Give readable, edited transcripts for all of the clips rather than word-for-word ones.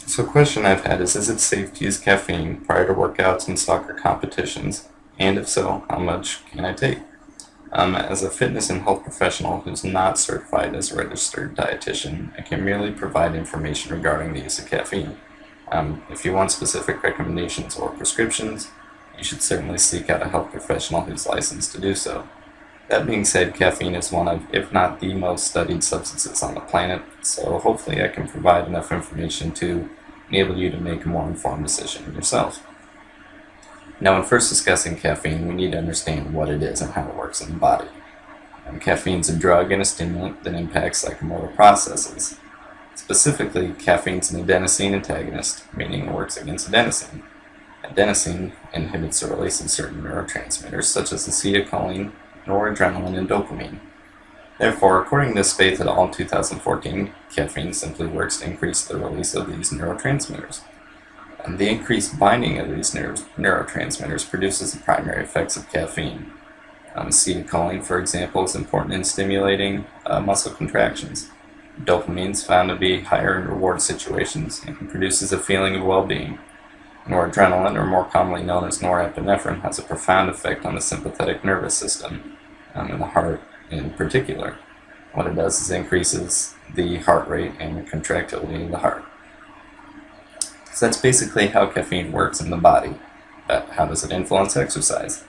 So a question I've had is it safe to use caffeine prior to workouts and soccer competitions? And if so, how much can I take? As a fitness and health professional who's not certified as a registered dietitian, I can merely provide information regarding the use of caffeine. If you want specific recommendations or prescriptions, you should certainly seek out a health professional who's licensed to do so. That being said, caffeine is one of, if not the most studied substances on the planet, so hopefully I can provide enough information to enable you to make a more informed decision yourself. Now, when first discussing caffeine, we need to understand what it is and how it works in the body. Caffeine is a drug and a stimulant that impacts psychomotor processes. Specifically, caffeine is an adenosine antagonist, meaning it works against adenosine. Adenosine inhibits the release of certain neurotransmitters such as acetylcholine, noradrenaline, and dopamine. Therefore, according to Spaeth et al. In 2014, caffeine simply works to increase the release of these neurotransmitters. And the increased binding of these neurotransmitters produces the primary effects of caffeine. Acetylcholine, for example, is important in stimulating muscle contractions. Dopamine is found to be higher in reward situations and produces a feeling of well-being. Noradrenaline, or more commonly known as norepinephrine, has a profound effect on the sympathetic nervous system, and the heart in particular. What it does is increases the heart rate and the contractility of the heart. So that's basically how caffeine works in the body. But how does it influence exercise?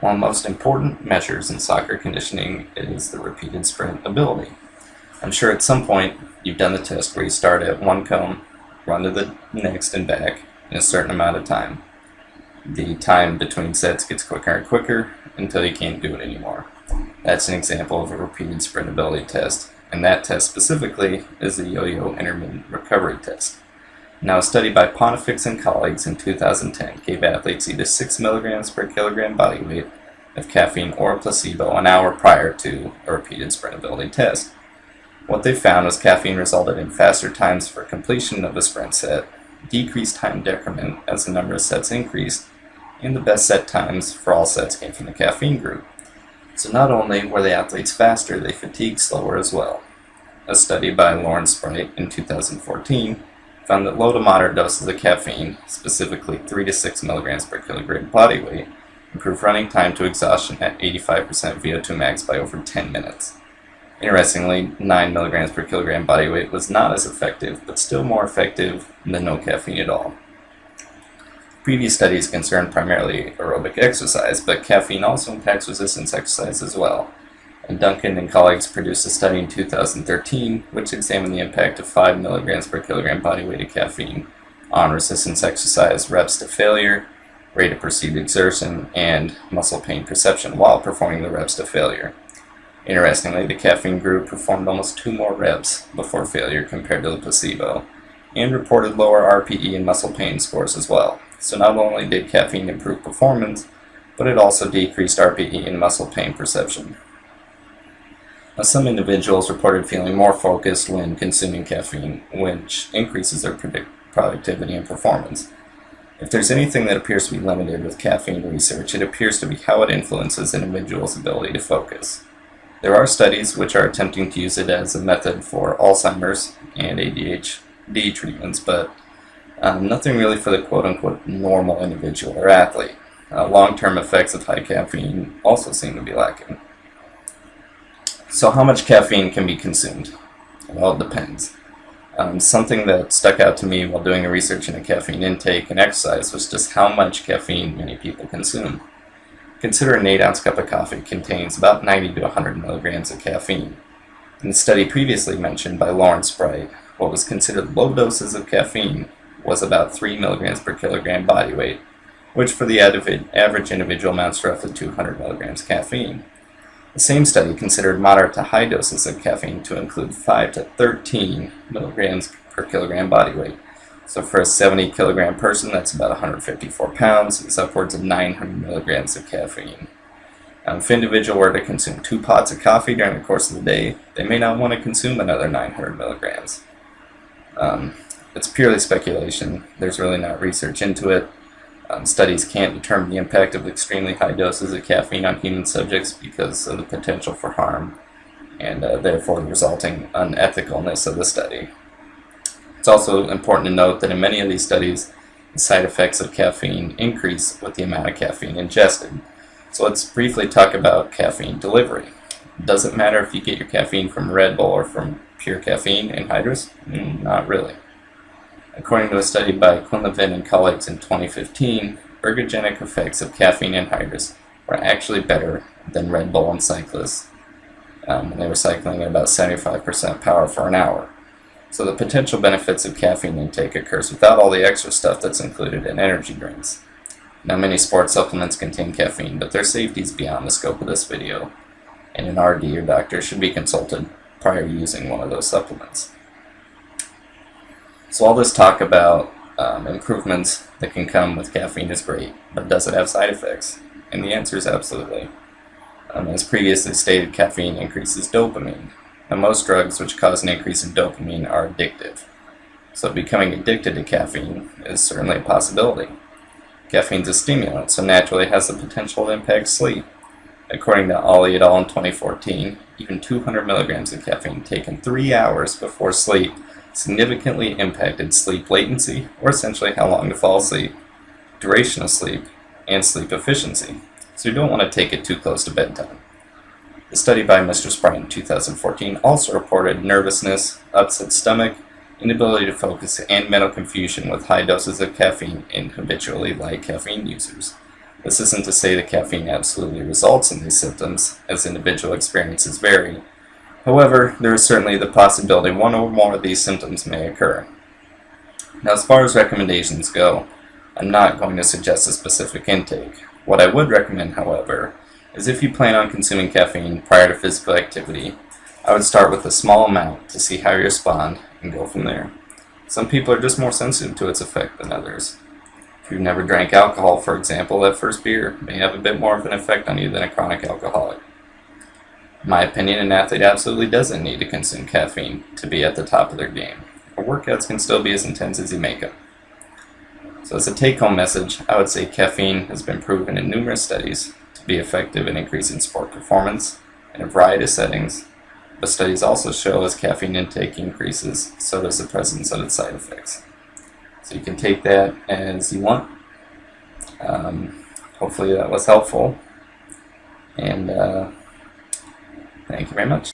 One of the most important measures in soccer conditioning is the repeated sprint ability. I'm sure at some point you've done the test where you start at one cone, run to the next and back in a certain amount of time. The time between sets gets quicker and quicker until you can't do it anymore. That's an example of a repeated sprint ability test, and that test specifically is the yo-yo intermittent recovery test. Now, a study by Pontifex and colleagues in 2010 gave athletes either 6 milligrams per kilogram body weight of caffeine or a placebo an hour prior to a repeated sprint ability test. What they found was caffeine resulted in faster times for completion of a sprint set, decreased time decrement as the number of sets increased, and the best set times for all sets came from the caffeine group. So not only were the athletes faster, they fatigued slower as well. A study by Lawrence Bright in 2014 found that low to moderate doses of caffeine, specifically 3 to 6 milligrams per kilogram body weight, improved running time to exhaustion at 85% VO2 max by over 10 minutes. Interestingly, 9 milligrams per kilogram body weight was not as effective, but still more effective than no caffeine at all. Previous studies concerned primarily aerobic exercise, but caffeine also impacts resistance exercise as well. And Duncan and colleagues produced a study in 2013 which examined the impact of 5 milligrams per kilogram body weight of caffeine on resistance exercise, reps to failure, rate of perceived exertion, and muscle pain perception while performing the reps to failure. Interestingly, the caffeine group performed almost 2 more reps before failure compared to the placebo, and reported lower RPE and muscle pain scores as well. So not only did caffeine improve performance, but it also decreased RPE and muscle pain perception. Now, some individuals reported feeling more focused when consuming caffeine, which increases their productivity and performance. If there's anything that appears to be limited with caffeine research, it appears to be how it influences an individual's ability to focus. There are studies which are attempting to use it as a method for Alzheimer's and ADHD treatments, but nothing really for the quote-unquote normal individual or athlete. Long-term effects of high caffeine also seem to be lacking. So how much caffeine can be consumed? Well, it depends. Something that stuck out to me while doing the research into caffeine intake and exercise was just how much caffeine many people consume. Consider an 8-ounce cup of coffee contains about 90 to 100 milligrams of caffeine. In the study previously mentioned by Lawrence Bright, what was considered low doses of caffeine was about 3 milligrams per kilogram body weight, which for the average individual amounts to roughly 200 milligrams caffeine. The same study considered moderate to high doses of caffeine to include 5 to 13 milligrams per kilogram body weight. So for a 70 kilogram person, that's about 154 pounds, it's upwards of 900 milligrams of caffeine. If an individual were to consume 2 pots of coffee during the course of the day, they may not want to consume another 900 milligrams. It's purely speculation. There's really not research into it. Studies can't determine the impact of extremely high doses of caffeine on human subjects because of the potential for harm and therefore the resulting unethicalness of the study. It's also important to note that in many of these studies, the side effects of caffeine increase with the amount of caffeine ingested. So let's briefly talk about caffeine delivery. Does it matter if you get your caffeine from Red Bull or from pure caffeine anhydrous? Not really. According to a study by Quinlivan and colleagues in 2015, ergogenic effects of caffeine anhydrous were actually better than Red Bull on cyclists when they were cycling at about 75% power for an hour. So the potential benefits of caffeine intake occurs without all the extra stuff that's included in energy drinks. Now, many sports supplements contain caffeine, but their safety is beyond the scope of this video, and an RD or doctor should be consulted prior to using one of those supplements. So all this talk about improvements that can come with caffeine is great, but does it have side effects? And the answer is absolutely. As previously stated, caffeine increases dopamine. Now, most drugs which cause an increase in dopamine are addictive. So becoming addicted to caffeine is certainly a possibility. Caffeine is a stimulant, so naturally it has the potential to impact sleep. According to Ali et al. In 2014, even 200 milligrams of caffeine taken 3 hours before sleep significantly impacted sleep latency, or essentially how long to fall asleep, duration of sleep, and sleep efficiency. So you don't want to take it too close to bedtime. The study by Mr. Sprite in 2014 also reported nervousness, upset stomach, inability to focus, and mental confusion with high doses of caffeine in habitually light caffeine users. This isn't to say that caffeine absolutely results in these symptoms, as individual experiences vary. However, there is certainly the possibility one or more of these symptoms may occur. Now, as far as recommendations go, I'm not going to suggest a specific intake. What I would recommend, however, is if you plan on consuming caffeine prior to physical activity, I would start with a small amount to see how you respond and go from there. Some people are just more sensitive to its effect than others. If you've never drank alcohol, for example, that first beer may have a bit more of an effect on you than a chronic alcoholic. In my opinion, an athlete absolutely doesn't need to consume caffeine to be at the top of their game. Our workouts can still be as intense as you make them. So as a take-home message, I would say caffeine has been proven in numerous studies to be effective in increasing sport performance in a variety of settings, but studies also show as caffeine intake increases, so does the presence of its side effects. So you can take that as you want. Hopefully that was helpful, and thank you very much.